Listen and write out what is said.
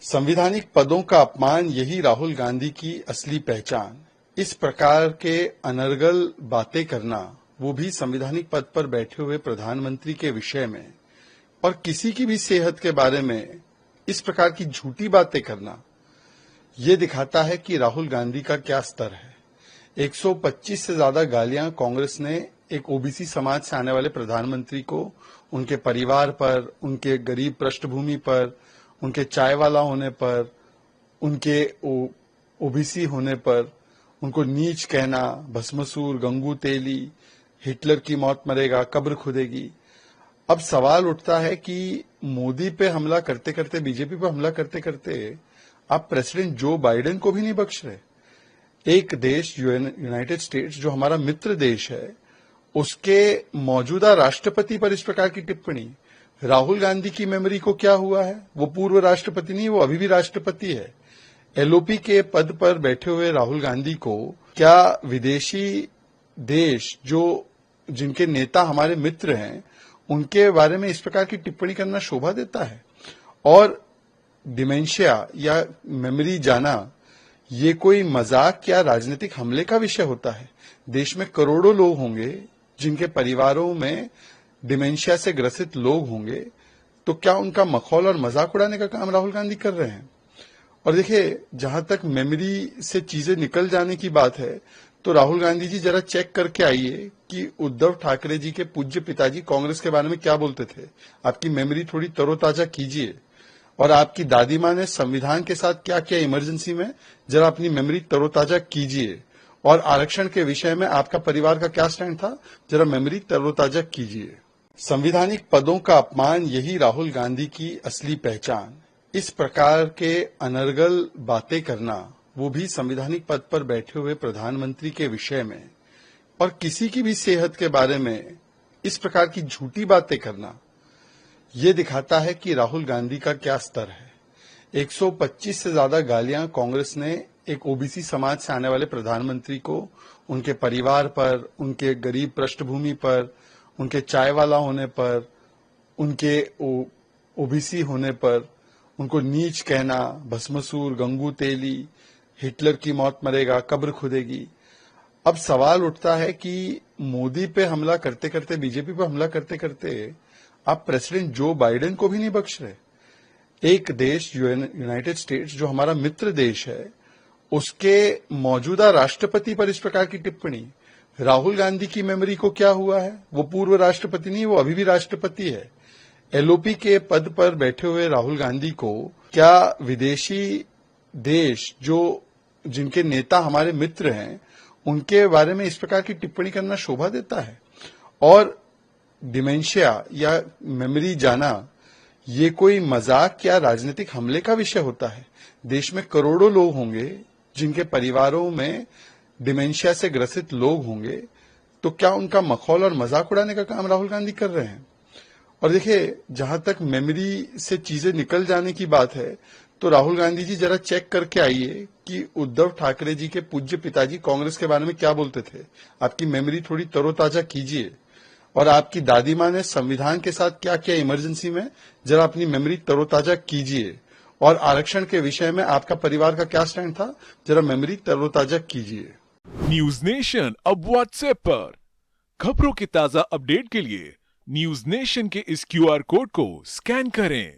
संवैधानिक पदों का अपमान यही राहुल गांधी की असली पहचान। इस प्रकार के अनर्गल बातें करना, वो भी संवैधानिक पद पर बैठे हुए प्रधानमंत्री के विषय में, और किसी की भी सेहत के बारे में इस प्रकार की झूठी बातें करना, ये दिखाता है कि राहुल गांधी का क्या स्तर है। 125 से ज्यादा गालियां कांग्रेस ने एक ओबीसी समाज से आने वाले प्रधानमंत्री को, उनके परिवार पर, उनके गरीब पृष्ठभूमि पर, उनके चाय वाला होने पर, उनके ओबीसी होने पर, उनको नीच कहना, भस्मसूर, गंगू तेली, हिटलर की मौत मरेगा, कब्र खुदेगी। अब सवाल उठता है कि मोदी पे हमला करते करते, बीजेपी पे हमला करते करते आप प्रेसिडेंट जो बाइडेन को भी नहीं बख्श रहे। एक देश यूनाइटेड स्टेट्स, जो हमारा मित्र देश है, उसके मौजूदा राष्ट्रपति पर इस प्रकार की टिप्पणी। राहुल गांधी की मेमोरी को क्या हुआ है? वो पूर्व राष्ट्रपति नहीं, वो अभी भी राष्ट्रपति है। एलओपी के पद पर बैठे हुए राहुल गांधी को क्या विदेशी देश, जो जिनके नेता हमारे मित्र हैं, उनके बारे में इस प्रकार की टिप्पणी करना शोभा देता है? और डिमेंशिया या मेमोरी जाना, ये कोई मजाक या राजनीतिक हमले का विषय होता है? देश में करोड़ों लोग होंगे जिनके परिवारों में डिमेंशिया से ग्रसित लोग होंगे, तो क्या उनका मखौल और मजाक उड़ाने का काम राहुल गांधी कर रहे हैं? और देखिए, जहां तक मेमोरी से चीजें निकल जाने की बात है, तो राहुल गांधी जी जरा चेक करके आइए कि उद्धव ठाकरे जी के पूज्य पिताजी कांग्रेस के बारे में क्या बोलते थे। आपकी मेमोरी थोड़ी तरोताजा कीजिए। और आपकी दादी माँ ने संविधान के साथ क्या किया इमरजेंसी में, जरा अपनी मेमोरी तरोताजा कीजिए। और आरक्षण के विषय में आपका परिवार का क्या स्टैंड था, जरा मेमोरी तरोताजा कीजिए। संवैधानिक पदों का अपमान यही राहुल गांधी की असली पहचान। इस प्रकार के अनर्गल बातें करना, वो भी संवैधानिक पद पर बैठे हुए प्रधानमंत्री के विषय में, और किसी की भी सेहत के बारे में इस प्रकार की झूठी बातें करना, ये दिखाता है कि राहुल गांधी का क्या स्तर है। 125 से ज्यादा गालियां कांग्रेस ने एक ओबीसी समाज से आने वाले प्रधानमंत्री को, उनके परिवार पर, उनके गरीब पृष्ठभूमि पर, उनके चाय वाला होने पर, उनके ओबीसी होने पर, उनको नीच कहना, भस्मसूर, गंगू तेली, हिटलर की मौत मरेगा, कब्र खुदेगी। अब सवाल उठता है कि मोदी पे हमला करते करते, बीजेपी पे हमला करते करते आप प्रेसिडेंट जो बाइडेन को भी नहीं बख्श रहे। एक देश यूनाइटेड स्टेट्स, जो हमारा मित्र देश है, उसके मौजूदा राष्ट्रपति पर इस प्रकार की टिप्पणी। राहुल गांधी की मेमोरी को क्या हुआ है? वो पूर्व राष्ट्रपति नहीं, वो अभी भी राष्ट्रपति है। एलओपी के पद पर बैठे हुए राहुल गांधी को क्या विदेशी देश, जो जिनके नेता हमारे मित्र हैं, उनके बारे में इस प्रकार की टिप्पणी करना शोभा देता है? और डिमेंशिया या मेमोरी जाना, ये कोई मजाक या राजनीतिक हमले का विषय होता है? देश में करोड़ों लोग होंगे जिनके परिवारों में डिमेंशिया से ग्रसित लोग होंगे, तो क्या उनका मखौल और मजाक उड़ाने का काम राहुल गांधी कर रहे हैं? और देखिए, जहां तक मेमोरी से चीजें निकल जाने की बात है, तो राहुल गांधी जी जरा चेक करके आइए कि उद्धव ठाकरे जी के पूज्य पिताजी कांग्रेस के बारे में क्या बोलते थे। आपकी मेमोरी थोड़ी तरोताजा कीजिए। और आपकी दादी माँ ने संविधान के साथ क्या किया इमरजेंसी में, जरा अपनी मेमोरी तरोताजा कीजिए। और आरक्षण के विषय में आपका परिवार का क्या स्टैंड था, जरा मेमोरी तरोताजा कीजिए। न्यूज नेशन अब व्हाट्सएप पर खबरों के ताजा अपडेट के लिए न्यूज नेशन के इस क्यूआर कोड को स्कैन करें।